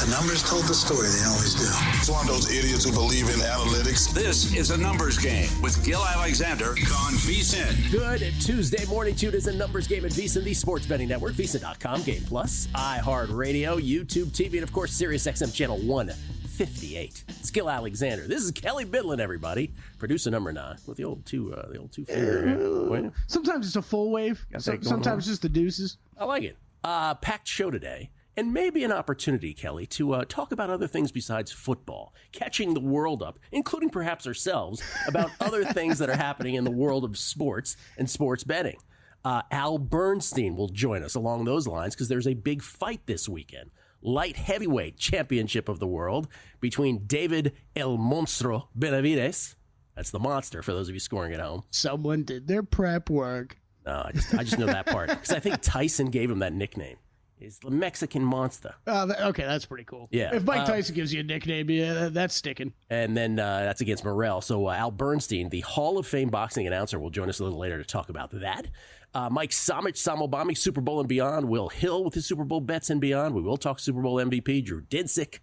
The numbers told the story. They always do. It's one of those idiots who believe in analytics. This is a numbers game with Gill Alexander on VSiN. Good Tuesday morning. Tune is a numbers game at VSiN, the sports betting network, VSiN.com, Game Plus, iHeartRadio, YouTube TV, and of course, Sirius XM channel 158. It's Gill Alexander. This is Kelly Bidlin, everybody. Producer number 9 with the old two finger. Sometimes it's a full wave. Sometimes just the deuces. I like it. Packed show today. And maybe an opportunity, Kelly, to talk about other things besides football, catching the world up, including perhaps ourselves, about other things that are happening in the world of sports and sports betting. Al Bernstein will join us along those lines because there's a big fight this weekend. Light heavyweight championship of the world between David El Monstro Benavides. That's the monster for those of you scoring at home. Someone did their prep work. No, I just know that part because I think Tyson gave him that nickname. Is the Mexican monster. Okay, that's pretty cool. Yeah. If Mike Tyson gives you a nickname, yeah, that's sticking. And then that's against Morrell. So Al Bernstein, the Hall of Fame boxing announcer, will join us a little later to talk about that. Mike Samich, Samobami, Super Bowl and beyond. Will Hill with his Super Bowl bets and beyond. We will talk Super Bowl MVP. Drew Dinsick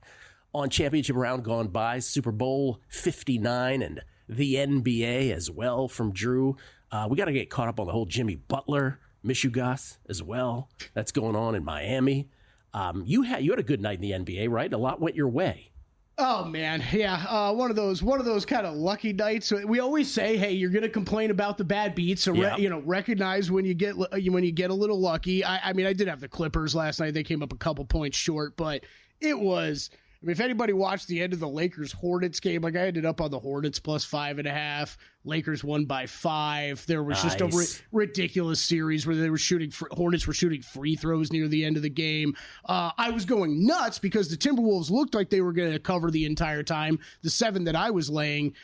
on championship round gone by. Super Bowl 59 and the NBA as well from Drew. We got to get caught up on the whole Jimmy Butler Michugas as well. That's going on in Miami. You had a good night in the NBA, right? A lot went your way. Oh man, yeah. One of those kind of lucky nights. We always say, hey, you're going to complain about the bad beats, so recognize when you get a little lucky. I mean, I did have the Clippers last night. They came up a couple points short, but it was. I mean, if anybody watched the end of the Lakers-Hornets game, like I ended up on the Hornets plus 5.5. Lakers won by 5. There was just a ridiculous series where they were Hornets were shooting free throws near the end of the game. I was going nuts because the Timberwolves looked like they were going to cover the entire time. The 7 that I was laying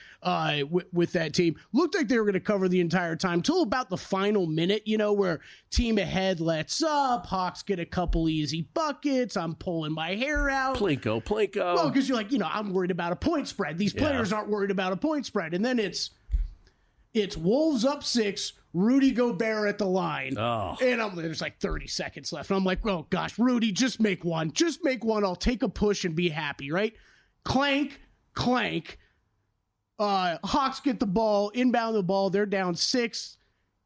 with that team looked like they were going to cover the entire time till about the final minute, where team ahead lets up, Hawks get a couple easy buckets, I'm pulling my hair out. Plinko. Well, because you're like, I'm worried about a point spread. These players aren't worried about a point spread. And then it's Wolves up 6, Rudy Gobert at the line. Oh. And there's like 30 seconds left. And I'm like, oh gosh, Rudy, just make one. Just make one. I'll take a push and be happy, right? Clank. Hawks get the ball, inbound the ball. They're down 6.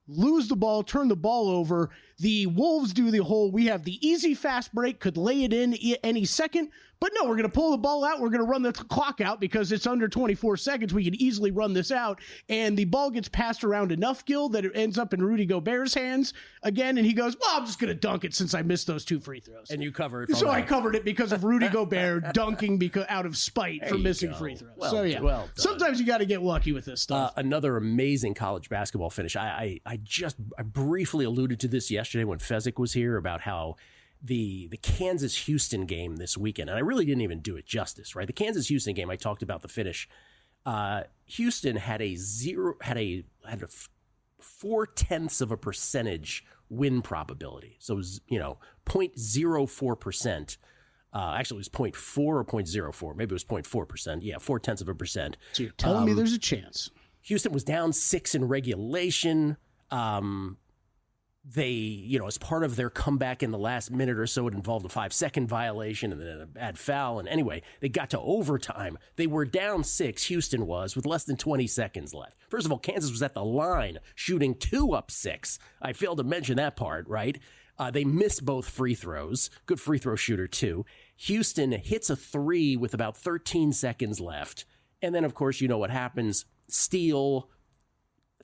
Lose the ball, turn the ball over. The Wolves do the whole, we have the easy fast break, could lay it in any second, but no, we're going to pull the ball out. We're going to run the clock out because it's under 24 seconds. We can easily run this out. And the ball gets passed around enough, Gill, that it ends up in Rudy Gobert's hands again. And he goes, well, I'm just going to dunk it since I missed those 2 free throws. And you cover it. So I covered it because of Rudy Gobert dunking out of spite for missing free throws. Well, sometimes you got to get lucky with this stuff. Another amazing college basketball finish. I briefly alluded to this yesterday when Fezzik was here about how the Kansas-Houston game this weekend, and I really didn't even do it justice, right? The Kansas-Houston game, I talked about the finish. Houston had a 0.4% win probability. So it was, 0.04%. Actually, it was 0.4 or 0.04. Maybe it was 0.4%. Yeah, 0.4%. So you're telling me there's a chance. Houston was down 6 in regulation. They, as part of their comeback in the last minute or so, it involved a 5-second violation and then a bad foul. And anyway, they got to overtime. They were down 6, Houston was, with less than 20 seconds left. First of all, Kansas was at the line shooting 2 up 6. I failed to mention that part, right? They missed both free throws. Good free throw shooter, too. Houston hits a 3 with about 13 seconds left. And then, of course, you know what happens. Steal,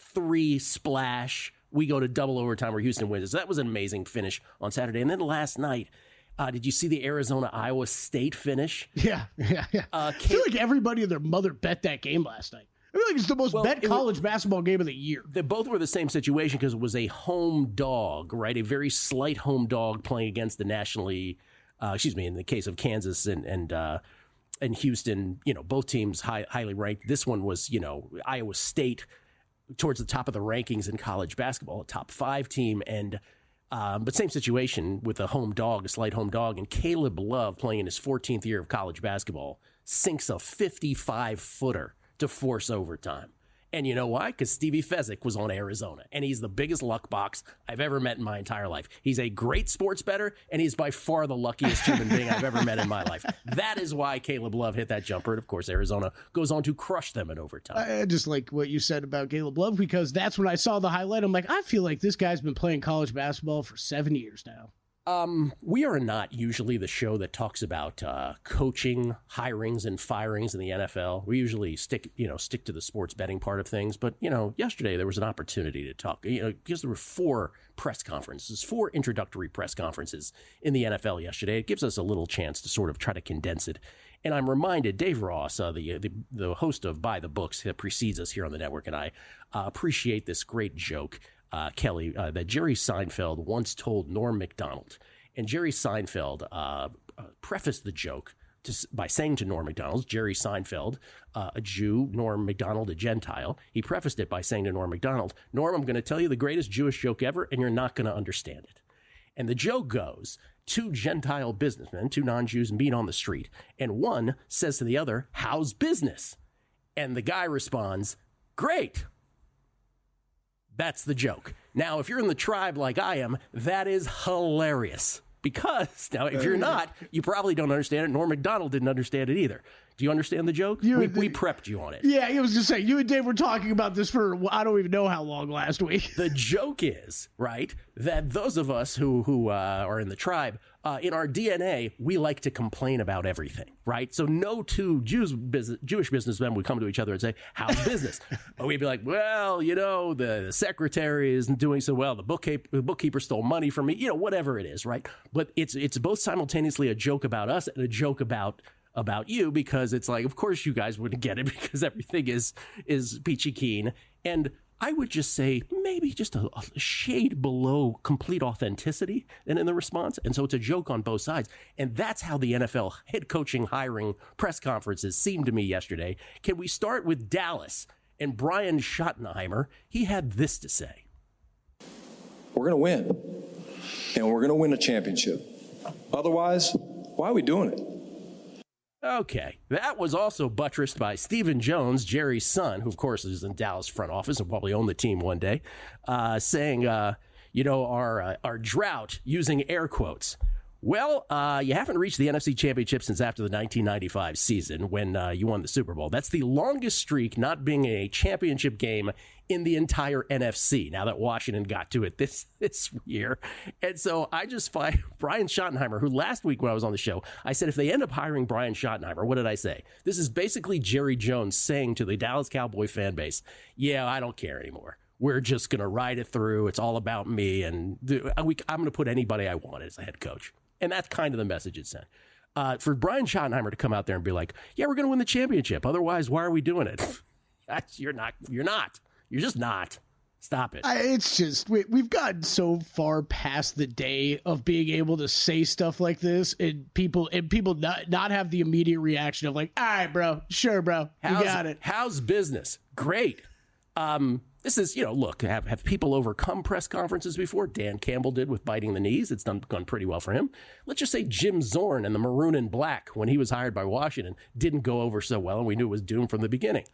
3, splash. We go to double overtime where Houston wins. So that was an amazing finish on Saturday. And then last night, did you see the Arizona-Iowa State finish? Yeah. I feel like everybody and their mother bet that game last night. I feel like it's the most bet college basketball game of the year. They both were the same situation because it was a home dog, right? A very slight home dog playing against the nationally, in the case of Kansas and Houston, both teams highly ranked. This one was, Iowa State towards the top of the rankings in college basketball, a top 5 team, and but same situation with a slight home dog, and Caleb Love, playing in his 14th year of college basketball, sinks a 55-footer to force overtime. And you know why? Because Stevie Fezzik was on Arizona, and he's the biggest luck box I've ever met in my entire life. He's a great sports bettor, and he's by far the luckiest human being I've ever met in my life. That is why Caleb Love hit that jumper, and of course Arizona goes on to crush them in overtime. I just like what you said about Caleb Love, because that's when I saw the highlight. I'm like, I feel like this guy's been playing college basketball for 7 years now. We are not usually the show that talks about coaching, hirings, and firings in the NFL. We usually stick to the sports betting part of things. But, yesterday there was an opportunity to talk, because there were 4 introductory press conferences in the NFL yesterday. It gives us a little chance to sort of try to condense it. And I'm reminded, Dave Ross, the host of By the Books that precedes us here on the network, and I appreciate this great joke, Kelly, that Jerry Seinfeld once told Norm Macdonald. And Jerry Seinfeld prefaced the joke by saying to Norm Macdonald, Jerry Seinfeld, a Jew, Norm Macdonald, a Gentile. He prefaced it by saying to Norm Macdonald, Norm, I'm going to tell you the greatest Jewish joke ever, and you're not going to understand it. And the joke goes, 2 Gentile businessmen, 2 non-Jews, meet on the street, and one says to the other, how's business? And the guy responds, great. That's the joke. Now, if you're in the tribe like I am, that is hilarious. Because, now, if you're not, you probably don't understand it. Norm Macdonald didn't understand it either. Do you understand the joke? We prepped you on it. Yeah, I was just saying, you and Dave were talking about this for I don't even know how long last week. The joke is, right, that those of us who are in the tribe, in our DNA, we like to complain about everything, right? So no 2 Jewish businessmen would come to each other and say, how's business? Or we'd be like, well, the secretary isn't doing so well. The bookkeeper stole money from me, whatever it is, right? But it's both simultaneously a joke about us and a joke about you, because it's like, of course you guys wouldn't get it because everything is peachy keen. And I would just say maybe just a shade below complete authenticity in the response. And so it's a joke on both sides. And that's how the NFL head coaching hiring press conferences seemed to me yesterday. Can we start with Dallas and Brian Schottenheimer? He had this to say. We're going to win, and we're going to win a championship. Otherwise, why are we doing it? Okay, that was also buttressed by Stephen Jones, Jerry's son, who, of course, is in Dallas front office and probably own the team one day, saying, our drought, using air quotes. Well, you haven't reached the NFC Championship since after the 1995 season when you won the Super Bowl. That's the longest streak not being in a championship game in the entire NFC, now that Washington got to it this year. And so I just find Brian Schottenheimer, who last week when I was on the show, I said if they end up hiring Brian Schottenheimer, what did I say? This is basically Jerry Jones saying to the Dallas Cowboy fan base, yeah, I don't care anymore. We're just going to ride it through. It's all about me. And I'm going to put anybody I want as a head coach. And that's kind of the message it sent. For Brian Schottenheimer to come out there and be like, yeah, we're going to win the championship. Otherwise, why are we doing it? You're not. You're just not. Stop it. It's just, we've gotten so far past the day of being able to say stuff like this and people not have the immediate reaction of like, all right, bro, sure, bro, you got it. How's business? Great. This is, look, have people overcome press conferences before? Dan Campbell did with biting the knees. It's gone pretty well for him. Let's just say Jim Zorn and the Maroon and Black, when he was hired by Washington, didn't go over so well, and we knew it was doomed from the beginning.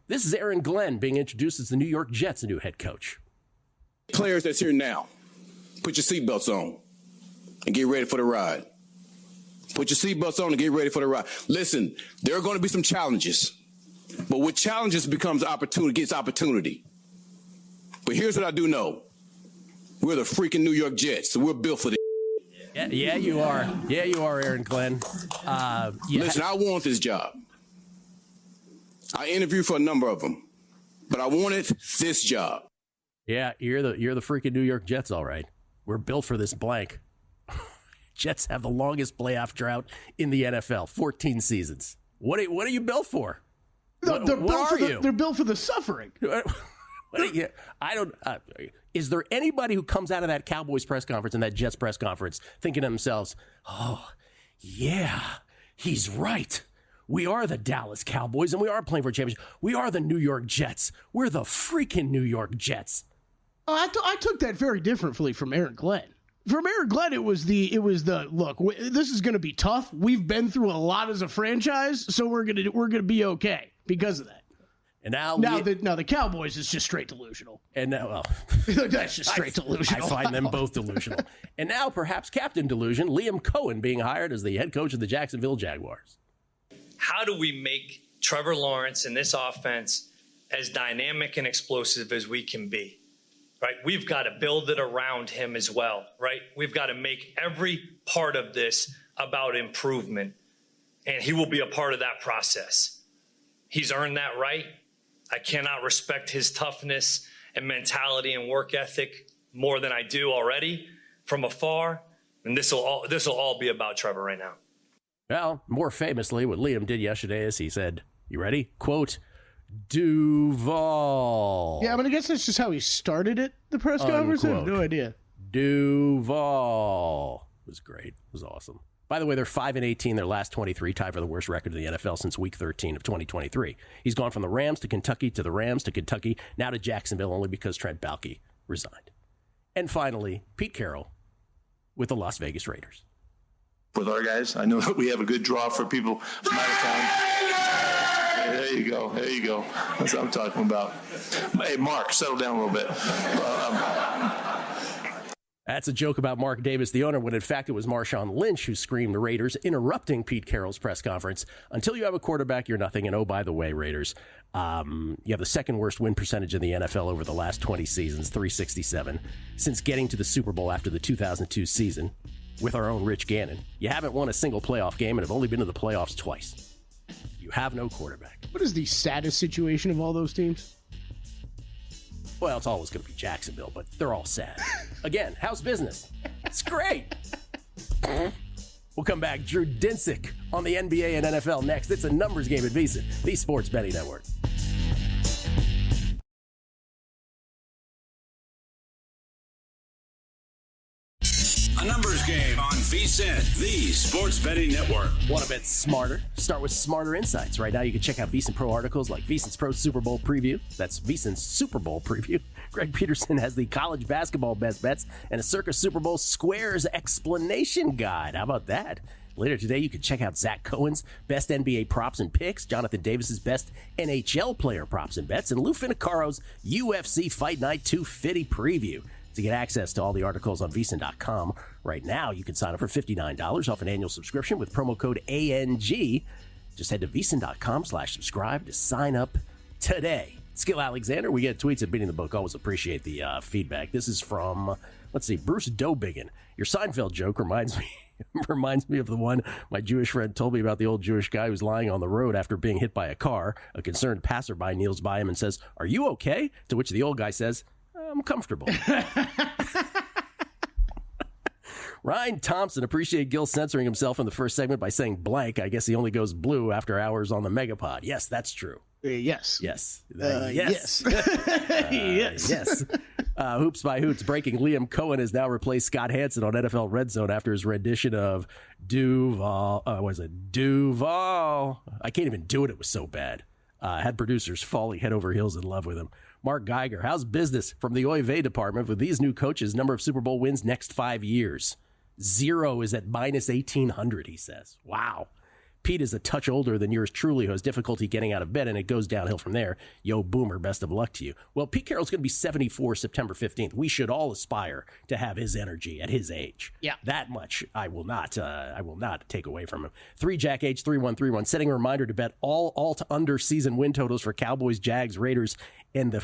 This is Aaron Glenn being introduced as the New York Jets' new head coach. Players that's here now, put your seatbelts on and get ready for the ride. Put your seatbelts on and get ready for the ride. Listen, there are going to be some challenges, but with challenges becomes opportunity, gets opportunity. But here's what I do know. We're the freaking New York Jets, so we're built for this. Yeah, you are. Yeah, you are, Aaron Glenn. Listen, I want this job. I interviewed for a number of them, but I wanted this job. Yeah, you're the freaking New York Jets, all right. We're built for this blank. Jets have the longest playoff drought in the NFL, 14 seasons. What are you built for? No, they're built for the suffering. Is there anybody who comes out of that Cowboys press conference and that Jets press conference thinking to themselves, oh, yeah, he's right. We are the Dallas Cowboys, and we are playing for a championship. We are the New York Jets. We're the freaking New York Jets. I took that very differently from Aaron Glenn. From Aaron Glenn, it was the look. This is going to be tough. We've been through a lot as a franchise, so we're gonna be okay because of that. And now the Cowboys is just straight delusional. And now, well, that's just straight delusional. I find them both delusional. And now, perhaps Captain Delusion, Liam Cohen being hired as the head coach of the Jacksonville Jaguars. How do we make Trevor Lawrence in this offense as dynamic and explosive as we can be? Right? We've got to build it around him as well, right? We've got to make every part of this about improvement, and he will be a part of that process. He's earned that right. I cannot respect his toughness and mentality and work ethic more than I do already from afar, and this will all be about Trevor right now. Well, more famously, what Liam did yesterday is he said, you ready? Quote, Duval. Yeah, but I guess that's just how he started it, the press conference. I have no idea. Duval. It was great. It was awesome. By the way, they're 5-18, their last 23, tied for the worst record in the NFL since week 13 of 2023. He's gone from the Rams to Kentucky to the Rams to Kentucky, now to Jacksonville only because Trent Baalke resigned. And finally, Pete Carroll with the Las Vegas Raiders. With our guys, I know that we have a good draw for people from out of town. There you go. That's what I'm talking about. Hey, Mark, settle down a little bit. That's a joke about Mark Davis, the owner, when in fact it was Marshawn Lynch who screamed the Raiders, interrupting Pete Carroll's press conference. Until you have a quarterback, you're nothing. And oh, by the way, Raiders, you have the second worst win percentage in the NFL over the last 20 seasons, 367. Since getting to the Super Bowl after the 2002 season with our own Rich Gannon, you haven't won a single playoff game and have only been to the playoffs twice. You have no quarterback. What is the saddest situation of all those teams? Well, it's always going to be Jacksonville, but they're all sad. Again, how's business? It's great. We'll come back. Drew Dinsick on the NBA and NFL next. It's a numbers game at VSiN, the Sports Betting Network. A numbers game on VSiN, the Sports Betting Network. Want to bet smarter? Start with Smarter Insights. Right now, you can check out VSiN Pro articles like VSiN's Pro Super Bowl Preview. That's VSiN's Super Bowl Preview. Greg Peterson has the college basketball best bets and a Circa Super Bowl Squares explanation guide. How about that? Later today, you can check out Zach Cohen's best NBA props and picks, Jonathan Davis's best NHL player props and bets, and Lou Finocchiaro's UFC Fight Night 250 preview. To get access to all the articles on VSiN.com right now, you can sign up for $59 off an annual subscription with promo code ANG. Just head to VSiN.com/subscribe to sign up today. It's Gill Alexander. We get tweets at Beating the Book. Always appreciate the feedback. This is from, Bruce Dobiggin. Your Seinfeld joke reminds me of the one my Jewish friend told me about the old Jewish guy who's lying on the road after being hit by a car. A concerned passerby kneels by him and says, "Are you okay?" To which the old guy says, "I'm comfortable." Ryan Thompson, appreciate Gill censoring himself in the first segment by saying blank. I guess he only goes blue after hours on the Megapod. Yes, that's true. Yes. Yes. Yes. Yes. Hoops by Hoots breaking. Liam Cohen has now replaced Scott Hansen on NFL Red Zone after his rendition of Duval. Duval. I can't even do it. It was so bad. Had producers falling head over heels in love with him. Mark Geiger, how's business from the Oy Vey department with these new coaches? Number of Super Bowl wins next 5 years. 0 is at minus 1,800, he says. Wow. Pete is a touch older than yours truly, who has difficulty getting out of bed, and it goes downhill from there. Yo, Boomer, best of luck to you. Well, Pete Carroll's going to be 74 September 15th. We should all aspire to have his energy at his age. Yeah. That much I will not take away from him. 3Jack H3131, setting a reminder to bet all alt-under season win totals for Cowboys, Jags, Raiders, and the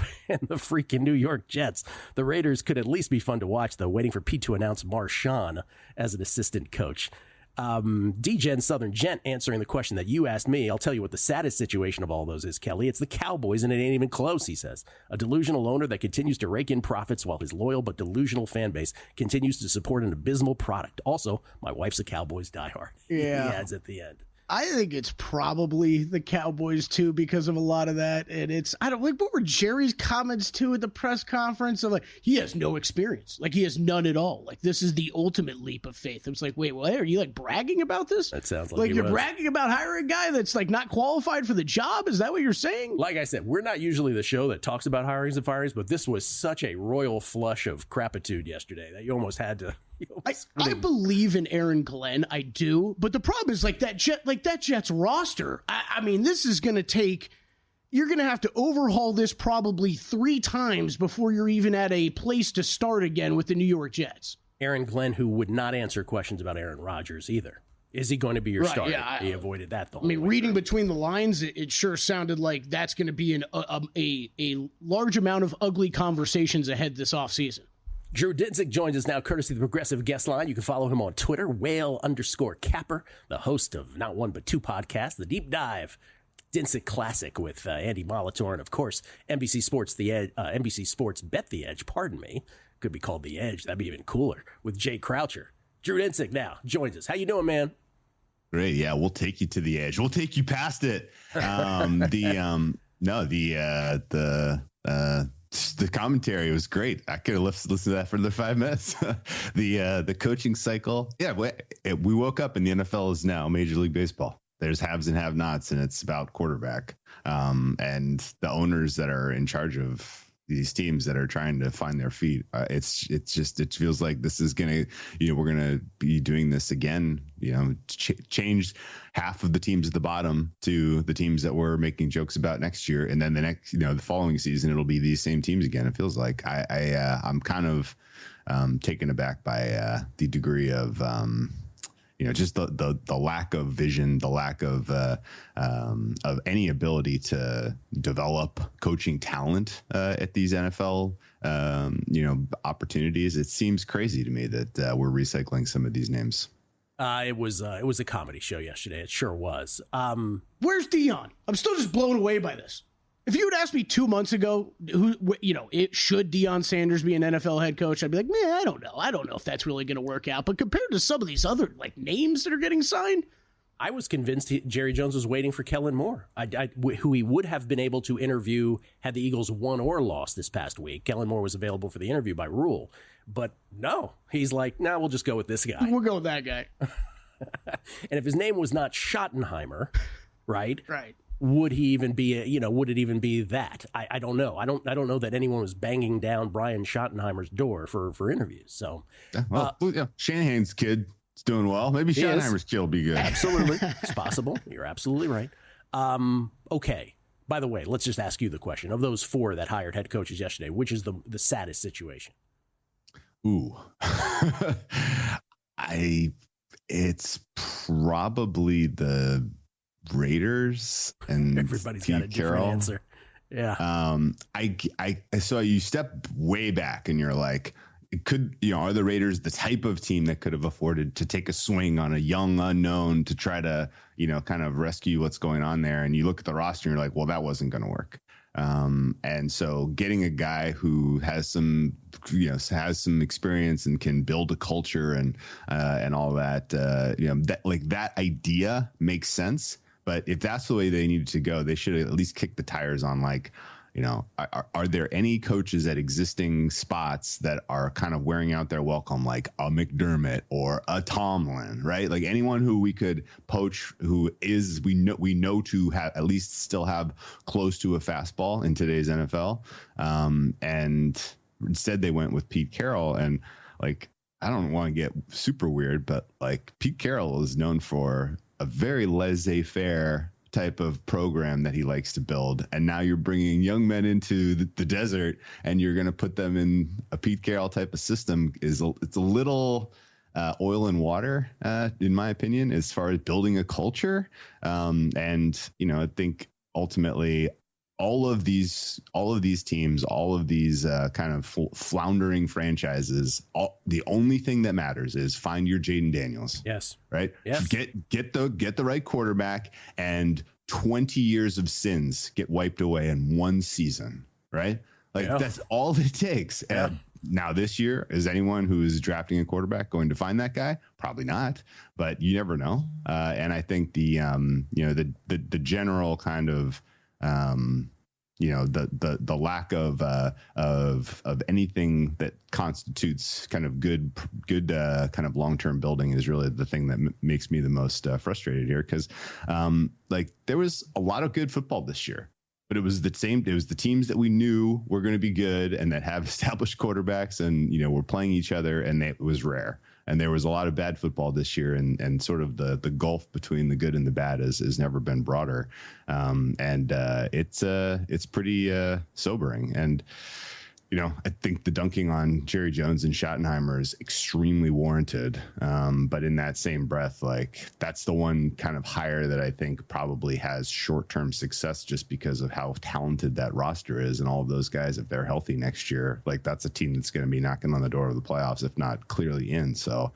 freaking New York Jets. The Raiders could at least be fun to watch, though, waiting for Pete to announce Marshawn as an assistant coach. DGen Southern Gent answering the question that you asked me. I'll tell you what the saddest situation of all those is, Kelly. It's the Cowboys, and it ain't even close, he says. A delusional owner that continues to rake in profits while his loyal but delusional fan base continues to support an abysmal product. Also, my wife's a Cowboys diehard. Yeah. He adds at the end. I think it's probably the Cowboys too, because of a lot of that. And what were Jerry's comments too at the press conference of he has no experience. He has none at all. This is the ultimate leap of faith. It was wait, what? Are you bragging about this? That sounds like you're bragging about hiring a guy that's not qualified for the job. Is that what you're saying? Like I said, we're not usually the show that talks about hirings and firings, but this was such a royal flush of crapitude yesterday that you almost had to. I believe in Aaron Glenn. I do. But the problem is that Jets roster. I mean, this is going to take, you're going to have to overhaul this probably 3 times before you're even at a place to start again with the New York Jets. Aaron Glenn, who would not answer questions about Aaron Rodgers either. Is he going to be your starter? Yeah, he avoided that the whole way. Reading between the lines, it sure sounded like that's going to be a large amount of ugly conversations ahead this offseason. Drew Dinsick joins us now, courtesy of the Progressive Guest Line. You can follow him on Twitter, whale_capper, the host of not one but 2 podcasts, The Deep Dive, Dinsick Classic with Andy Molitor, and of course, NBC Sports NBC Sports Bet the Edge, pardon me. Could be called The Edge. That'd be even cooler with Jay Croucher. Drew Dinsick now joins us. How you doing, man? Great. Yeah, we'll take you to the edge. We'll take you past it. The commentary was great. I could have listened to that for another 5 minutes. The coaching cycle. Yeah, we woke up and the NFL is now Major League Baseball. There's haves and have-nots, and it's about quarterback. And the owners that are in charge of these teams that are trying to find their feet. It feels like this is going to, we're going to be doing this again, change half of the teams at the bottom to the teams that we're making jokes about next year. And then the next, the following season, it'll be these same teams again. It feels like I'm kind of taken aback by the degree of, just the lack of vision, the lack of any ability to develop coaching talent at these NFL, opportunities. It seems crazy to me that we're recycling some of these names. It was a comedy show yesterday. It sure was. Where's Dion? I'm still just blown away by this. If you had asked me 2 months ago, should Deion Sanders be an NFL head coach? I'd be like, man, I don't know. I don't know if that's really going to work out. But compared to some of these other names that are getting signed, I was convinced Jerry Jones was waiting for Kellen Moore, who he would have been able to interview had the Eagles won or lost this past week. Kellen Moore was available for the interview by rule. But no, he's like, no, we'll just go with this guy. We'll go with that guy. And if his name was not Schottenheimer, right? Right. Would he even be, would it even be that? I don't know. I don't know that anyone was banging down Brian Schottenheimer's door for interviews. So, Shanahan's kid is doing well. Maybe Schottenheimer's kid will be good. Absolutely. It's possible. You're absolutely right. Okay. By the way, let's just ask you the question. Of those 4 that hired head coaches yesterday, which is the saddest situation? Ooh. It's probably the Raiders and everybody's Pete got a different Carroll. answer. Yeah. I saw you step way back and you're like, are the Raiders the type of team that could have afforded to take a swing on a young unknown to try to, kind of rescue what's going on there? And you look at the roster and you're like, well, that wasn't going to work. And so getting a guy who has some experience and can build a culture and all that, that idea makes sense. But if that's the way they needed to go, they should at least kick the tires on are there any coaches at existing spots that are kind of wearing out their welcome, like a McDermott or a Tomlin, right? Like anyone who we could poach who is we know to have at least still have close to a fastball in today's NFL. And instead they went with Pete Carroll, and I don't want to get super weird, but Pete Carroll is known for a very laissez-faire type of program that he likes to build. And now you're bringing young men into the desert and you're going to put them in a Pete Carroll type of system. It's a little oil and water, in my opinion, as far as building a culture. I think ultimately all of these teams, all of these kind of floundering franchises, the only thing that matters is find your Jaden Daniels. Yes. Right. Yes. Get the right quarterback, and 20 years of sins get wiped away in one season. Right. That's all it takes. Yeah. Now this year, is anyone who is drafting a quarterback going to find that guy? Probably not, but you never know. And I think the general kind of, the lack of anything that constitutes kind of good kind of long-term building is really the thing that makes me the most frustrated here. Cause there was a lot of good football this year, but it was the teams that we knew were going to be good and that have established quarterbacks and, were playing each other, and it was rare. And there was a lot of bad football this year, and sort of the gulf between the good and the bad has never been broader. It's pretty sobering. And I think the dunking on Jerry Jones and Schottenheimer is extremely warranted. But in that same breath, like, that's the one kind of hire that I think probably has short-term success just because of how talented that roster is. And all of those guys, if they're healthy next year, like, that's a team that's going to be knocking on the door of the playoffs, if not clearly in. So,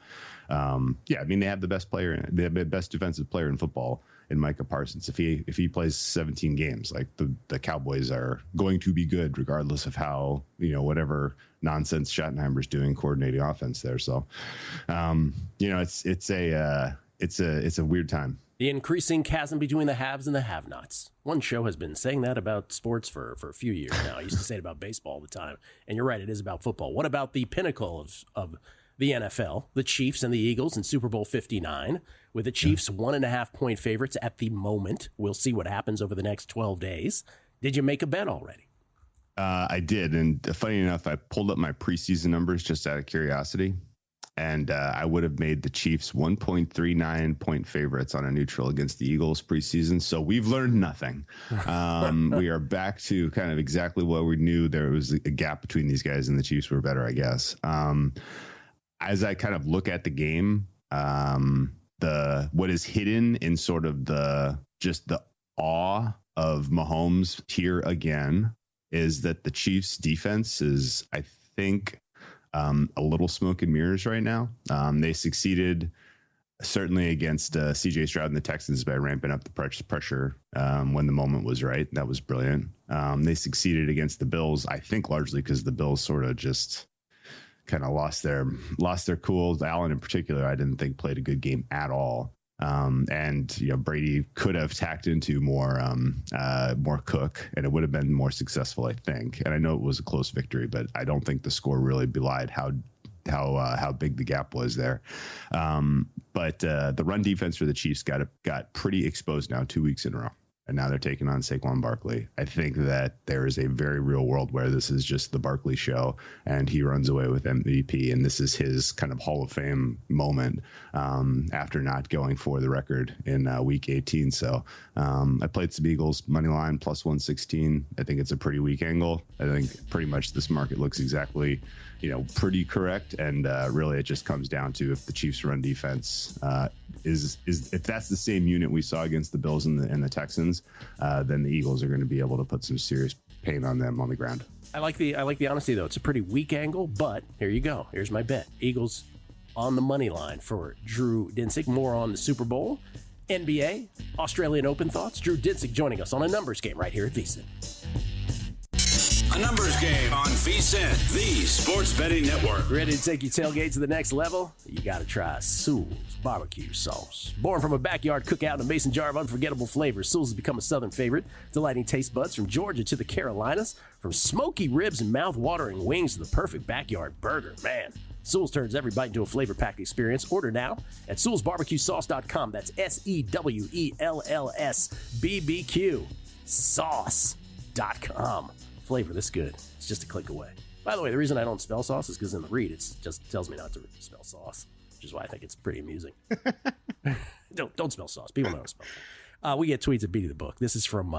they have the best player, they have the best defensive player in football in Micah Parsons. If he plays 17 games, like, the Cowboys are going to be good regardless of how, whatever nonsense Schottenheimer's doing coordinating offense there. So, it's a weird time. The increasing chasm between the haves and the have-nots. One show has been saying that about sports for a few years now. I used to say it about baseball all the time. And you're right, it is about football. What about the pinnacle of the NFL, the Chiefs and the Eagles in Super Bowl 59, with the Chiefs 1.5-point favorites at the moment? We'll see what happens over the next 12 days. Did you make a bet already? I did. And funny enough, I pulled up my preseason numbers just out of curiosity. And I would have made the Chiefs 1.39-point favorites on a neutral against the Eagles preseason. So we've learned nothing. We are back to kind of exactly what we knew. There was a gap between these guys, and the Chiefs were better, I guess. As I kind of look at the game, what is hidden in sort of the awe of Mahomes here again is that the Chiefs defense is, I think, a little smoke and mirrors right now. They succeeded certainly against CJ Stroud and the Texans by ramping up the pressure when the moment was right. That was brilliant. They succeeded against the Bills, I think largely because the Bills sort of just kind of lost their cool. Allen in particular, I didn't think played a good game at all. Brady could have tacked into more Cook, and it would have been more successful, I think. And I know it was a close victory, but I don't think the score really belied how big the gap was there. But the run defense for the Chiefs got pretty exposed now 2 weeks in a row. And now they're taking on Saquon Barkley. I think that there is a very real world where this is just the Barkley show, and he runs away with MVP, and this is his kind of Hall of Fame moment after not going for the record in Week 18. So I played some Eagles money line plus 116. I think it's a pretty weak angle. I think pretty much this market looks exactly, pretty correct. And really, it just comes down to if the Chiefs' run defense is if that's the same unit we saw against the Bills and the Texans, then the Eagles are going to be able to put some serious pain on them on the ground. I like the honesty, though. It's a pretty weak angle, but here you go. Here's my bet. Eagles on the money line for Drew Dinsick. More on the Super Bowl, NBA, Australian Open thoughts. Drew Dinsick joining us on a numbers game right here at VSiN. A numbers game on VSiN, the sports betting network. Ready to take your tailgate to the next level? You got to try Sewell's barbecue sauce. Born from a backyard cookout in a mason jar of unforgettable flavors, Sewell's has become a Southern favorite, delighting taste buds from Georgia to the Carolinas. From smoky ribs and mouth-watering wings to the perfect backyard burger, man. Sewell's turns every bite into a flavor-packed experience. Order now at SewellsBarbecueSauce.com. That's SEWELLS BBQ sauce.com. Flavor this good. It's just a click away. By the way, the reason I don't spell sauce is because in the read, it just tells me not to spell sauce, which is why I think it's pretty amusing. Don't spell sauce. People know how to spell. We get tweets at Beating the Book. This is from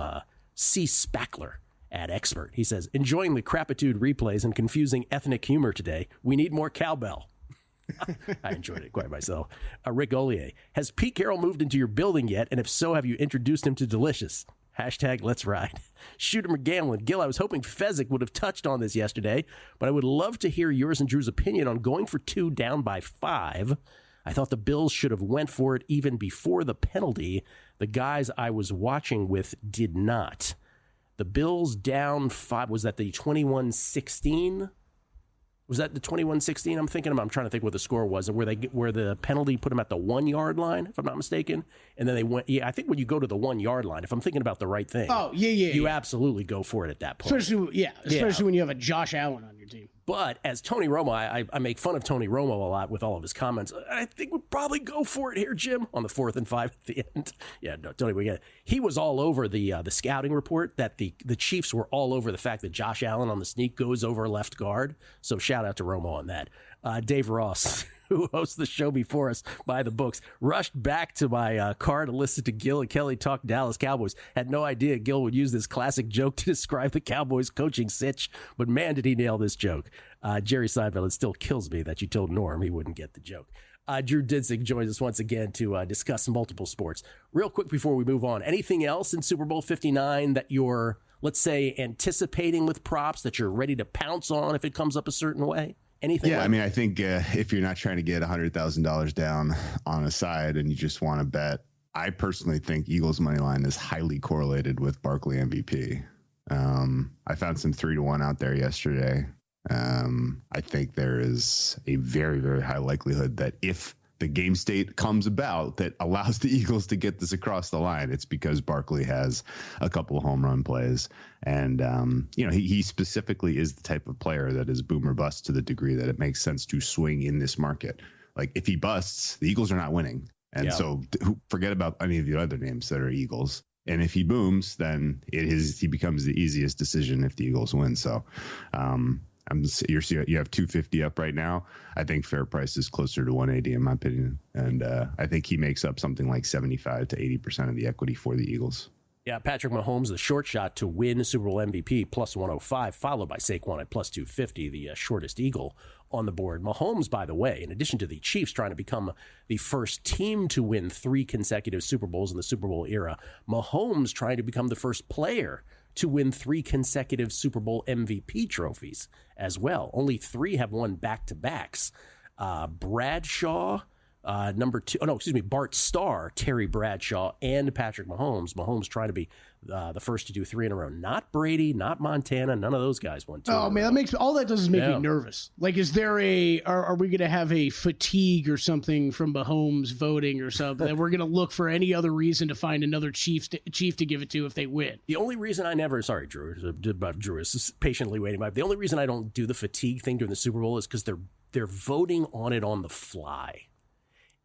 C. Spackler at Expert. He says, enjoying the crapitude replays and confusing ethnic humor today. We need more cowbell. I enjoyed it quite myself. Rick Ollier, has Pete Carroll moved into your building yet? And if so, have you introduced him to Delicious? Hashtag let's ride. Shooter McGamlin. Gill, I was hoping Fezzik would have touched on this yesterday, but I would love to hear yours and Drew's opinion on going for 2 down by 5. I thought the Bills should have went for it even before the penalty. The guys I was watching with did not. The Bills down 5. Was that the 21-16? Was that the 21-16? I'm trying to think what the score was, and where the penalty put them at the 1 yard line, if I'm not mistaken. And then they went. Yeah, I think when you go to the 1 yard line, if I'm thinking about the right thing. Oh yeah. You absolutely go for it at that point. Especially when you have a Josh Allen on your team. But as Tony Romo, I make fun of Tony Romo a lot with all of his comments. I think we'd probably go for it here, Jim, on the 4th and 5 at the end. Yeah, no, Tony, we get it. He was all over the scouting report that the Chiefs were all over the fact that Josh Allen on the sneak goes over left guard. So shout out to Romo on that. Dave Ross who hosts the show before us by the books, rushed back to my car to listen to Gill and Kelly talk Dallas Cowboys. Had no idea Gill would use this classic joke to describe the Cowboys coaching sitch, but man, did he nail this joke. Jerry Seinfeld, it still kills me that you told Norm he wouldn't get the joke. Drew Dinsick joins us once again to discuss multiple sports. Real quick before we move on, anything else in Super Bowl 59 that you're, let's say, anticipating with props that you're ready to pounce on if it comes up a certain way? Anything? Yeah, I mean, I think if you're not trying to get $100,000 down on a side and you just want to bet, I personally think Eagles money line is highly correlated with Barkley MVP. I found some 3-1 out there yesterday. I think there is a very, very high likelihood that if the game state comes about that allows the Eagles to get this across the line, it's because Barkley has a couple of home run plays. And, he specifically is the type of player that is boom or bust to the degree that it makes sense to swing in this market. Like if he busts, the Eagles are not winning. And so forget about any of the other names that are Eagles. And if he booms, then he becomes the easiest decision if the Eagles win. So, you have 250 up right now. I think fair price is closer to 180 in my opinion. And I think he makes up something like 75 to 80% of the equity for the Eagles. Yeah, Patrick Mahomes, the short shot to win Super Bowl MVP, plus 105, followed by Saquon at plus 250, the shortest Eagle on the board. Mahomes, by the way, in addition to the Chiefs trying to become the first team to win 3 consecutive Super Bowls in the Super Bowl era, Mahomes trying to become the first player to win 3 consecutive Super Bowl MVP trophies as well. Only 3 have won back-to-backs. Bradshaw, Bart Starr, Terry Bradshaw, and Patrick Mahomes. Mahomes trying to be the first to do 3 in a row. Not Brady, not Montana. None of those guys won 2. Oh man, all that does is make me nervous. Like, is there are we going to have a fatigue or something from Mahomes voting or something? And we're going to look for any other reason to find another chief to give it to if they win. The only reason Drew is patiently waiting. The only reason I don't do the fatigue thing during the Super Bowl is because they're voting on it on the fly.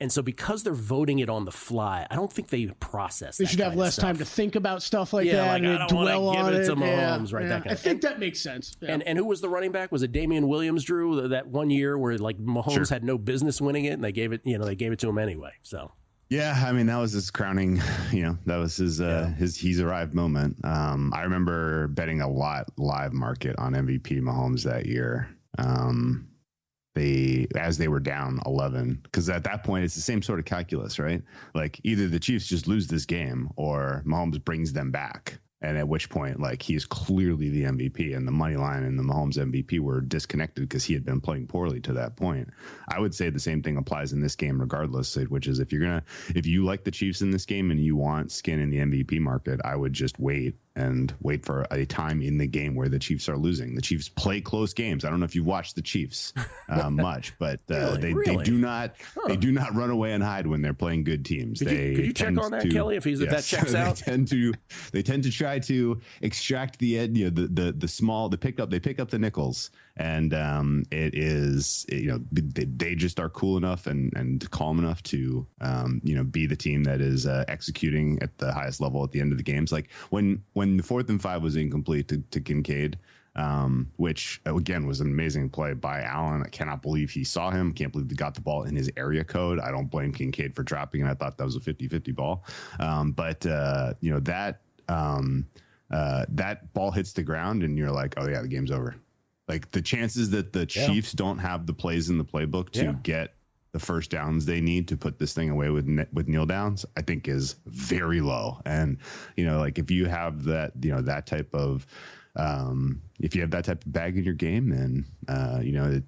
And so because they're voting it on the fly, I don't think they process that. They should have less time to think about stuff like that and dwell on it. To Mahomes, right? That kind I think that makes sense. Yeah. And who was the running back? Was it Damian Williams, Drew? That one year where like Mahomes had no business winning it, and they gave it to him anyway. So yeah, I mean that was his crowning. That was his he's arrived moment. I remember betting a lot live market on MVP Mahomes that year. As they were down 11, because at that point it's the same sort of calculus, right? Like either the Chiefs just lose this game or Mahomes brings them back. And at which point, like, he's clearly the MVP, and the money line and the Mahomes MVP were disconnected because he had been playing poorly to that point. I would say the same thing applies in this game regardless, which is if you like the Chiefs in this game and you want skin in the MVP market, I would just wait for a time in the game where the Chiefs are losing. The Chiefs play close games. I don't know if you've watched the Chiefs much, but they do not run away and hide when they're playing good teams. Could you check on that, Kelly, if that checks out? They tend to try to extract the they pick up the nickels, and they just are cool enough and calm enough to be the team that is executing at the highest level at the end of the games. Like when the 4th and 5 was incomplete to Kincaid, which again was an amazing play by Allen. I cannot believe he saw him. Can't believe he got the ball in his area code. I don't blame Kincaid for dropping it. I thought that was a 50-50 ball. That ball hits the ground and you're like, oh yeah, the game's over. Like the chances that the Chiefs don't have the plays in the playbook to get the first downs they need to put this thing away with kneel downs, I think is very low. And, like if you have that, that type of, if you have that type of bag in your game, then,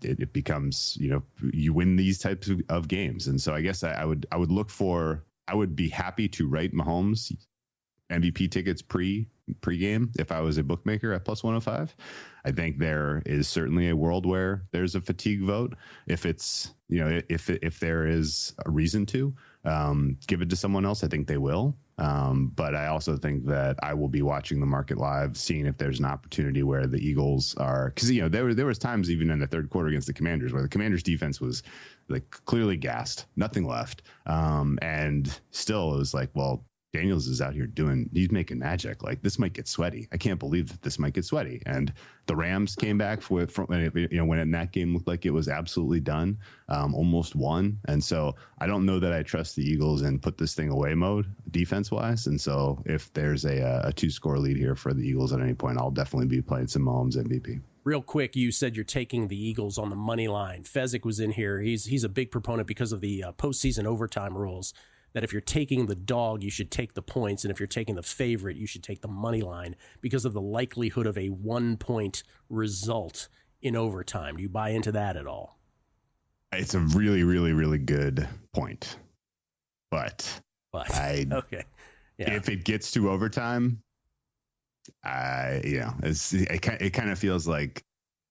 it becomes, you win these types of games. And so I guess I would be happy to write Mahomes MVP tickets pre-game if I was a bookmaker at plus 105. I think there is certainly a world where there's a fatigue vote. If it's, if there is a reason to give it to someone else, I think they will. But I also think that I will be watching the market live, seeing if there's an opportunity where the Eagles are, because there was times even in the third quarter against the Commanders where the Commanders defense was like clearly gassed, nothing left, and still it was like, well, Daniels is out here he's making magic. Like, this might get sweaty. I can't believe that this might get sweaty. And the Rams came back when in that game looked like it was absolutely done, almost won. And so I don't know that I trust the Eagles and put this thing away mode defense wise. And so if there's a 2-score lead here for the Eagles at any point, I'll definitely be playing some Mahomes MVP. Real quick, you said you're taking the Eagles on the money line. Fezzik was in here. He's a big proponent because of the postseason overtime rules, that if you're taking the dog, you should take the points. And if you're taking the favorite, you should take the money line because of the likelihood of a 1-point result in overtime. Do you buy into that at all? It's a really, really, really good point. But okay. Yeah. If it gets to overtime, it kind of feels like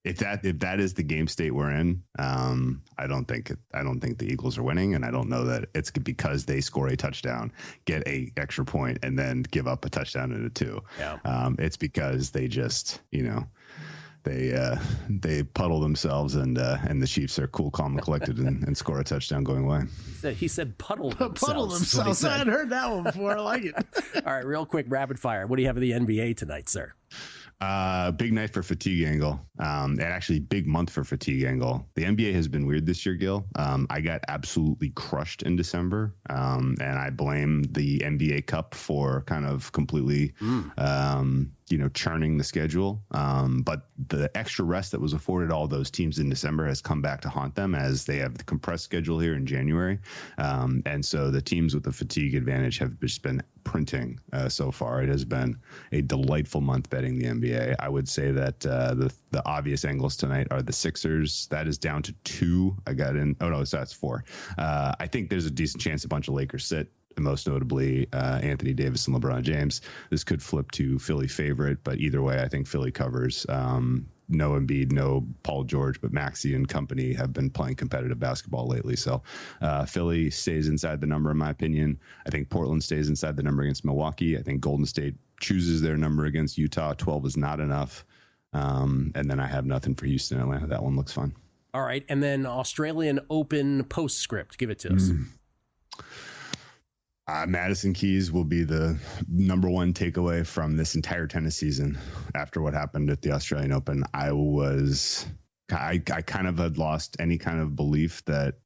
if that is the game state we're in, I don't think the Eagles are winning, and I don't know that it's because they score a touchdown, get a extra point, and then give up a touchdown and a 2. Yeah. It's because they just they puddle themselves, and the Chiefs are cool, calm, and collected, and score a touchdown going away. He said puddle themselves. Puddle themselves. I hadn't heard that one before. I like it. All right, real quick, rapid fire. What do you have of the NBA tonight, sir? Big night for fatigue angle, and actually big month for fatigue angle. The NBA has been weird this year, Gil. I got absolutely crushed in December, and I blame the NBA Cup for kind of completely, churning the schedule. But the extra rest that was afforded all those teams in December has come back to haunt them as they have the compressed schedule here in January. And so the teams with the fatigue advantage have just been printing so far. It has been a delightful month betting the NBA. I would say that the obvious angles tonight are the Sixers. That is down to 2. I got in. Oh, no, that's 4. I think there's a decent chance a bunch of Lakers sit. Most notably Anthony Davis and LeBron James. This could flip to Philly favorite, but either way, I think Philly covers. No Embiid, no Paul George, but Maxey and company have been playing competitive basketball lately. So Philly stays inside the number, in my opinion. I think Portland stays inside the number against Milwaukee. I think Golden State chooses their number against Utah. 12 is not enough. And then I have nothing for Houston, Atlanta. That one looks fun. All right. And then Australian Open postscript. Give it to us. Madison Keys will be the number one takeaway from this entire tennis season after what happened at the Australian Open. I kind of had lost any kind of belief that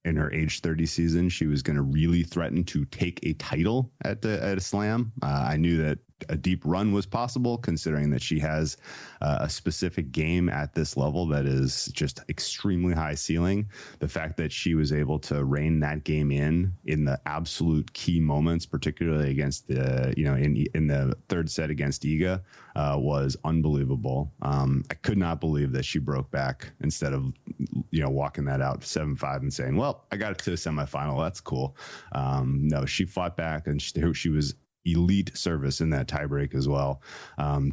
in her age 30 season, she was going to really threaten to take a title at a slam. I knew that a deep run was possible, considering that she has a specific game at this level that is just extremely high ceiling. The fact that she was able to rein that game in the absolute key moments, particularly against in the third set against Iga, was unbelievable. I could not believe that she broke back instead of walking that out 7-5 and saying, well, I got it to the semifinal. That's cool. No, she fought back, and she was elite service in that tiebreak as well.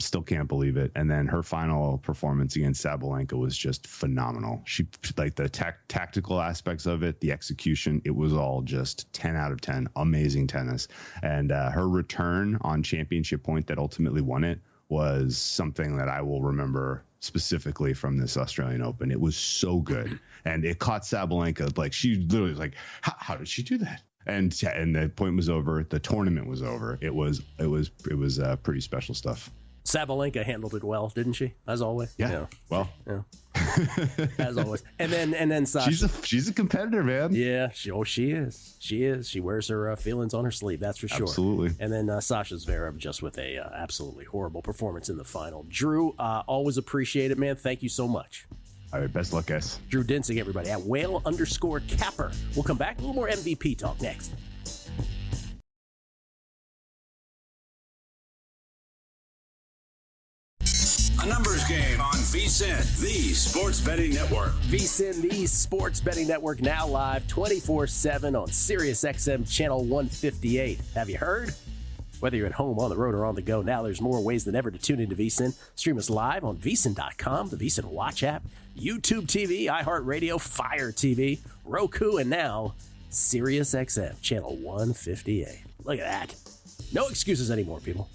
Still can't believe it. And then her final performance against Sabalenka was just phenomenal. She, like, the tactical aspects of it, the execution, it was all just 10 out of 10. Amazing tennis. And her return on championship point that ultimately won it was something that I will remember specifically from this Australian Open. It was so good. And it caught Sabalenka. Like, she literally was like, how did she do that? And the point was over. The tournament was over. It was pretty special stuff. Sabalenka handled it well, didn't she? As always. Yeah. Well. Yeah. As always. And then Sasha. She's a competitor, man. Yeah. She is. She wears her feelings on her sleeve. That's for sure. Absolutely. And then Sasha Zverev just with a absolutely horrible performance in the final. Drew, always appreciate it, man. Thank you so much. All right, best luck, guys. Drew Dinsick, everybody, at whale_capper. We'll come back. A little more MVP talk next. A numbers game on VSiN, the Sports Betting Network. VSiN, the Sports Betting Network, now live 24/7 on SiriusXM Channel 158. Have you heard? Whether you're at home, on the road, or on the go, now there's more ways than ever to tune into VSiN. Stream us live on VSiN.com, the VSiN Watch app, YouTube TV, iHeartRadio, Fire TV, Roku, and now SiriusXM Channel 158. Look at that. No excuses anymore, people.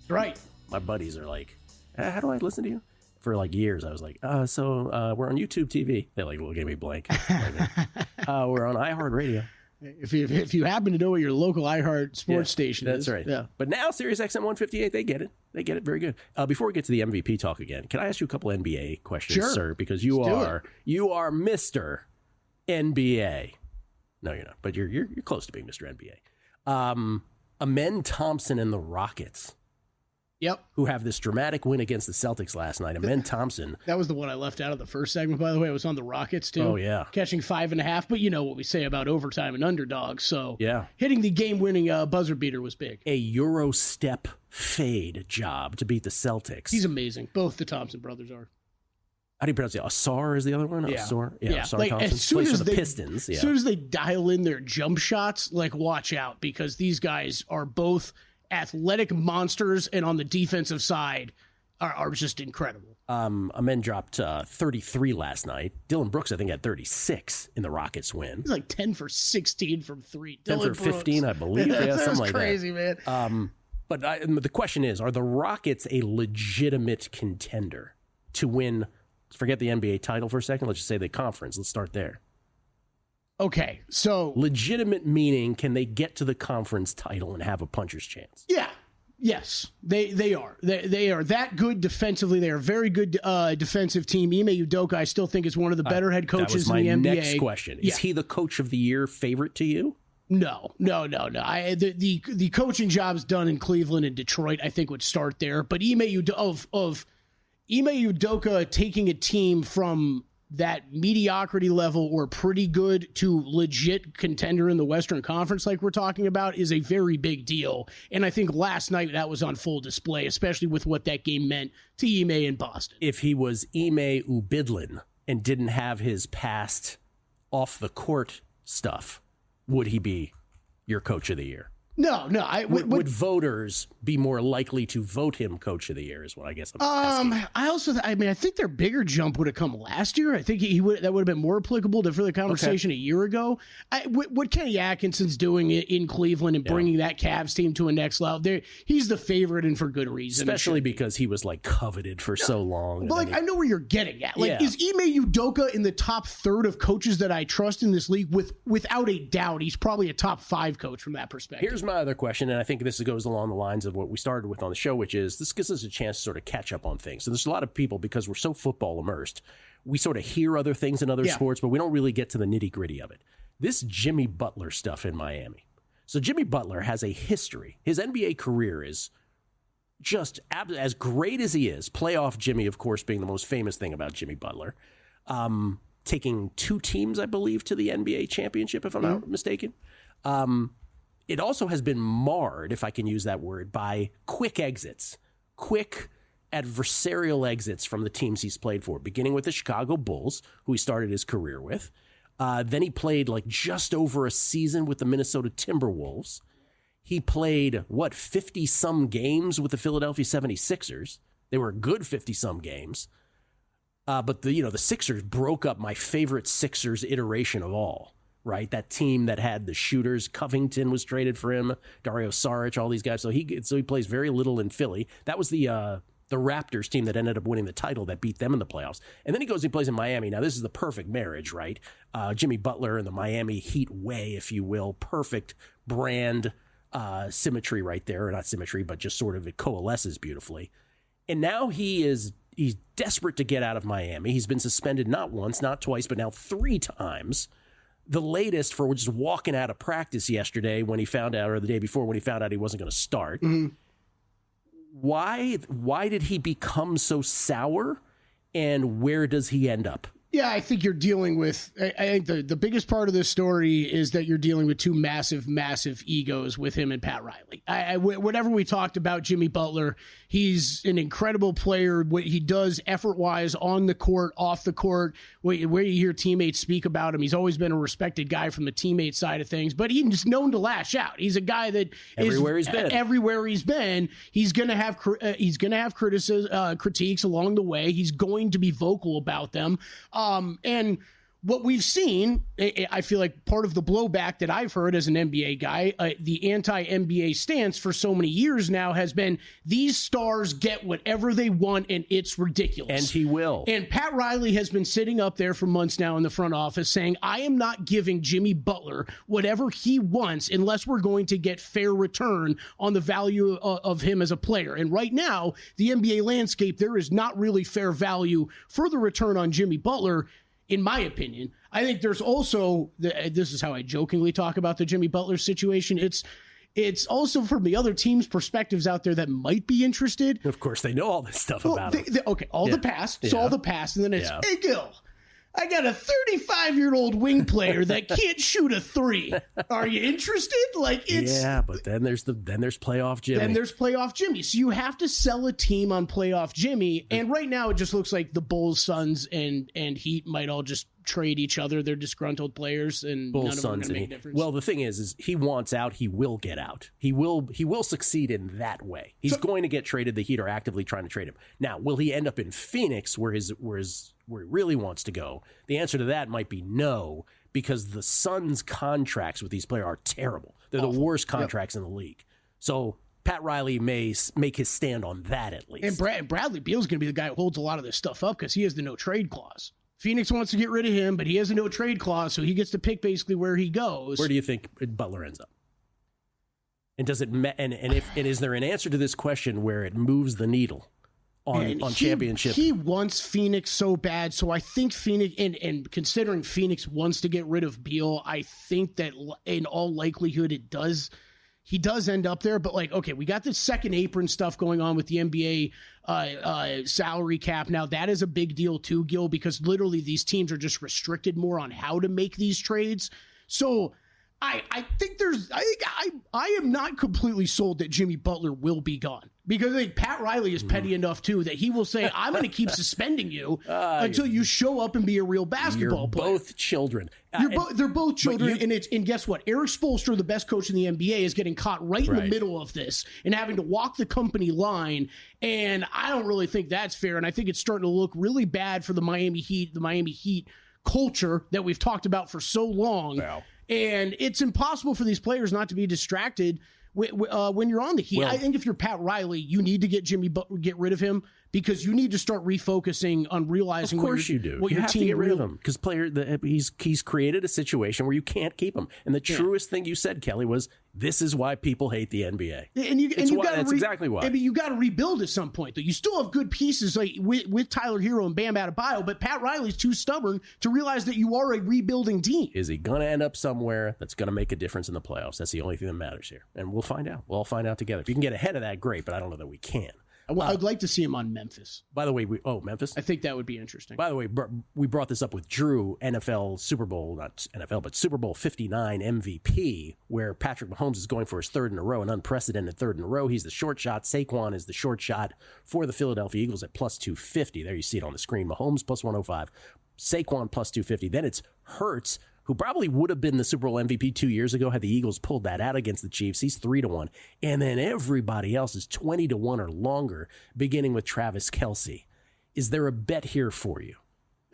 Right. My buddies are like, how do I listen to you? For like years, I was like, so we're on YouTube TV. They like look at me blank. We're on iHeartRadio. If you happen to know what your local iHeart sports station is. That's right. Yeah. But now Sirius XM 158, they get it. They get it very good. Before we get to the MVP talk again, can I ask you a couple NBA questions, Sure. sir? Because you are Mr. NBA. No, you're not, but you're close to being Mr. NBA. Amen Thompson and the Rockets. Yep. Who have this dramatic win against the Celtics last night. Amen Thompson. That was the one I left out of the first segment, by the way. I was on the Rockets, too. Oh, yeah. Catching 5.5, but you know what we say about overtime and underdogs. So yeah, hitting the game-winning buzzer beater was big. A Euro step fade job to beat the Celtics. He's amazing. Both the Thompson brothers are. How do you pronounce it? Asar is the other one? Yeah. Asar? Yeah. Asar like, Thompson. as soon Plays as for the they, Pistons. Yeah. As soon as they dial in their jump shots, like, watch out, because these guys are both athletic monsters, and on the defensive side are just incredible. Amen dropped 33 last night. Dylan Brooks, I think, had 36 in the Rockets win. He's like 10 for 16 from three. 10 Dylan for 15, Brooks. I believe. Yeah, something like crazy, that. Man. But the question is, are the Rockets a legitimate contender to win? Forget the NBA title for a second. Let's just say the conference. Let's start there. Okay, so legitimate meaning, can they get to the conference title and have a puncher's chance? Yeah. Yes, they are. They are that good defensively. They are a very good defensive team. Ime Udoka, I still think, is one of the better head coaches in the NBA. That was my next question. Is he the coach of the year favorite to you? No. The coaching jobs done in Cleveland and Detroit, I think, would start there. But Ime Udoka taking a team from that mediocrity level or pretty good to legit contender in the Western Conference like we're talking about is a very big deal. And I think last night that was on full display, especially with what that game meant to Ime in Boston. If he was Ime Ubidlin and didn't have his past off the court stuff, would he be your coach of the year? No. Would voters be more likely to vote him coach of the year? Is what I guess I'm asking. I think their bigger jump would have come last year. I think that would have been more applicable for the conversation a year ago. What Kenny Atkinson's doing in Cleveland and bringing that Cavs team to a next level, he's the favorite, and for good reason. Especially because he was like coveted for so long. But I know where you're getting at. Is Ime Udoka in the top third of coaches that I trust in this league? Without a doubt, he's probably a top 5 coach from that perspective. Here's my other question, and I think this goes along the lines of what we started with on the show, which is this gives us a chance to sort of catch up on things. So there's a lot of people, because we're so football immersed, we sort of hear other things in other sports, but we don't really get to the nitty gritty of it. This Jimmy Butler stuff in Miami. So Jimmy Butler has a history. His NBA career is just as great as he is. Playoff Jimmy, of course, being the most famous thing about Jimmy Butler. Taking 2 teams, I believe, to the NBA championship, if I'm not mistaken. It also has been marred, if I can use that word, by quick adversarial exits from the teams he's played for, beginning with the Chicago Bulls, who he started his career with. Then he played like just over a season with the Minnesota Timberwolves. He played, 50-some games with the Philadelphia 76ers. They were a good 50-some games. But the Sixers broke up my favorite Sixers iteration of all. Right, that team that had the shooters. Covington was traded for him. Dario Saric, all these guys. So he plays very little in Philly. That was the Raptors team that ended up winning the title that beat them in the playoffs. And then he goes and plays in Miami. Now this is the perfect marriage, right? Jimmy Butler and the Miami Heat way, if you will, perfect brand symmetry right there, or not symmetry, but just sort of it coalesces beautifully. And now he's desperate to get out of Miami. He's been suspended not once, not twice, but now 3 times. The latest for just walking out of practice yesterday when he found out, or the day before when he found out he wasn't going to start. Mm-hmm. Why did he become so sour, and where does he end up? Yeah, I think you're dealing with, I think the biggest part of this story is that you're dealing with 2 massive, massive egos with him and Pat Riley. Whatever we talked about Jimmy Butler, he's an incredible player. What he does effort-wise on the court, off the court, where you hear teammates speak about him, he's always been a respected guy from the teammate side of things, but he's known to lash out. He's a guy that everywhere he's been, he's going to have critiques along the way. He's going to be vocal about them. And what we've seen, I feel like part of the blowback that I've heard as an NBA guy, the anti-NBA stance for so many years now has been these stars get whatever they want and it's ridiculous. And he will. And Pat Riley has been sitting up there for months now in the front office saying, I am not giving Jimmy Butler whatever he wants unless we're going to get fair return on the value of him as a player. And right now, the NBA landscape, there is not really fair value for the return on Jimmy Butler. In my opinion, I think there's also, this is how I jokingly talk about the Jimmy Butler situation. It's also from the other team's perspectives out there that might be interested. Of course, they know all this stuff about it. The past. It's all the past. And then it's, Yeah. hey, Gill, I got a 35-year-old wing player that can't shoot a three. Are you interested? Yeah, but then there's playoff Jimmy. Then there's playoff Jimmy. So you have to sell a team on playoff Jimmy. And right now it just looks like the Bulls, Suns, and Heat might all just trade each other. They're disgruntled players, and Bulls, none of them are Suns, going to make and a difference. Well, the thing is he wants out. He will get out. He will succeed in that way. He's going to get traded. The Heat are actively trying to trade him. Now, will he end up in Phoenix where he really wants to go? The answer to that might be no, because the Suns' contracts with these players are terrible. They're the worst contracts in the league. So Pat Riley may make his stand on that at least. And Bradley Beal's going to be the guy who holds a lot of this stuff up because he has the no trade clause. Phoenix wants to get rid of him, but he has a no trade clause, so he gets to pick basically where he goes. Where do you think Butler ends up? And does it? And is there an answer to this question where it moves the needle on championship? He wants Phoenix so bad, so I think Phoenix, and considering Phoenix wants to get rid of Beal, I think that in all likelihood he does end up there. But we got this second apron stuff going on with the NBA salary cap. Now that is a big deal too, Gil, because literally these teams are just restricted more on how to make these trades. So I think I am not completely sold that Jimmy Butler will be gone, because I think Pat Riley is petty enough too that he will say, I'm going to keep suspending you until you show up and be a real basketball player. Both children. They're both children, and guess what? Eric Spoelstra, the best coach in the NBA, is getting caught right in the middle of this and having to walk the company line, and I don't really think that's fair, and I think it's starting to look really bad for the Miami Heat culture that we've talked about for so long. Wow. And it's impossible for these players not to be distracted when you're on the Heat. Well, I think if you're Pat Riley, you need to get rid of him, because you need to start refocusing on realizing. Of course, you do. You have to get rid of him, because he's created a situation where you can't keep him. And the truest thing you said, Kelly, was this is why people hate the NBA. That's exactly why. I mean, you got to rebuild at some point, though. You still have good pieces with Tyler Hero and Bam Adebayo, but Pat Riley's too stubborn to realize that you are a rebuilding team. Is he going to end up somewhere that's going to make a difference in the playoffs? That's the only thing that matters here, and we'll find out. We'll all find out together. If you can get ahead of that, great, but I don't know that we can. I'd like to see him on Memphis. By the way, Memphis? I think that would be interesting. By the way, we brought this up with Drew, Super Bowl 59 MVP, where Patrick Mahomes is going for his third in a row, an unprecedented third in a row. He's the short shot. Saquon is the short shot for the Philadelphia Eagles at plus 250. There you see it on the screen. Mahomes plus 105, Saquon plus 250. Then it's Hurts, who probably would have been the Super Bowl MVP 2 years ago had the Eagles pulled that out against the Chiefs. He's 3-1. And then everybody else is 20-1 or longer, beginning with Travis Kelce. Is there a bet here for you?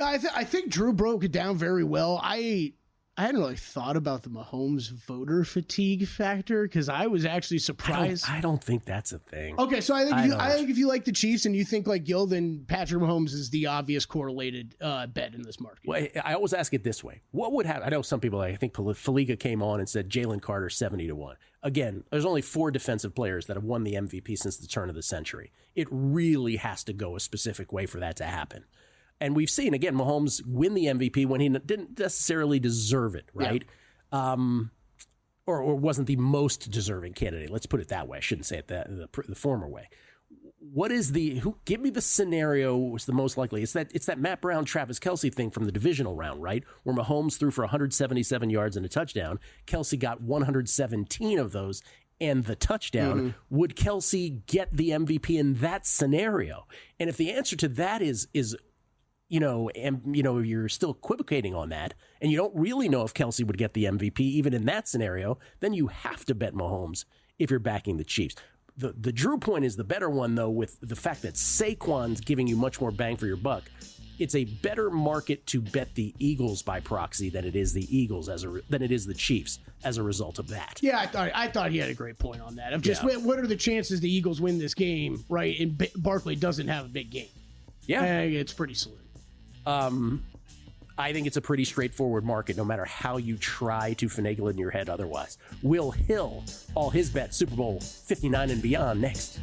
I think Drew broke it down very well. I hadn't really thought about the Mahomes voter fatigue factor, because I was actually surprised. I don't think that's a thing. Okay, so I think if you like the Chiefs and you think like Gill, then Patrick Mahomes is the obvious correlated bet in this market. Well, I always ask it this way. What would happen? I know some people, I think Feliga came on and said Jalen Carter 70-1. Again, there's only 4 defensive players that have won the MVP since the turn of the century. It really has to go a specific way for that to happen. And we've seen, again, Mahomes win the MVP when he didn't necessarily deserve it, right? Yeah. Or wasn't the most deserving candidate. Let's put it that way. I shouldn't say it the former way. What is give me the scenario was the most likely? It's that Matt Brown, Travis Kelce thing from the divisional round, right? Where Mahomes threw for 177 yards and a touchdown. Kelce got 117 of those and the touchdown. Mm-hmm. Would Kelce get the MVP in that scenario? And if the answer to that is you're still equivocating on that, and you don't really know if Kelce would get the MVP even in that scenario, then you have to bet Mahomes if you're backing the Chiefs. The Drew point is the better one, though, with the fact that Saquon's giving you much more bang for your buck. it's a better market to bet the Eagles by proxy than it is the Eagles than it is the Chiefs as a result of that. Yeah, I thought he had a great point on that. Of just what are the chances the Eagles win this game, right? And Barkley doesn't have a big game. Yeah, it's pretty slim. I think it's a pretty straightforward market, no matter how you try to finagle it in your head otherwise. Will Hill, all his bets, Super Bowl 59 and beyond, next.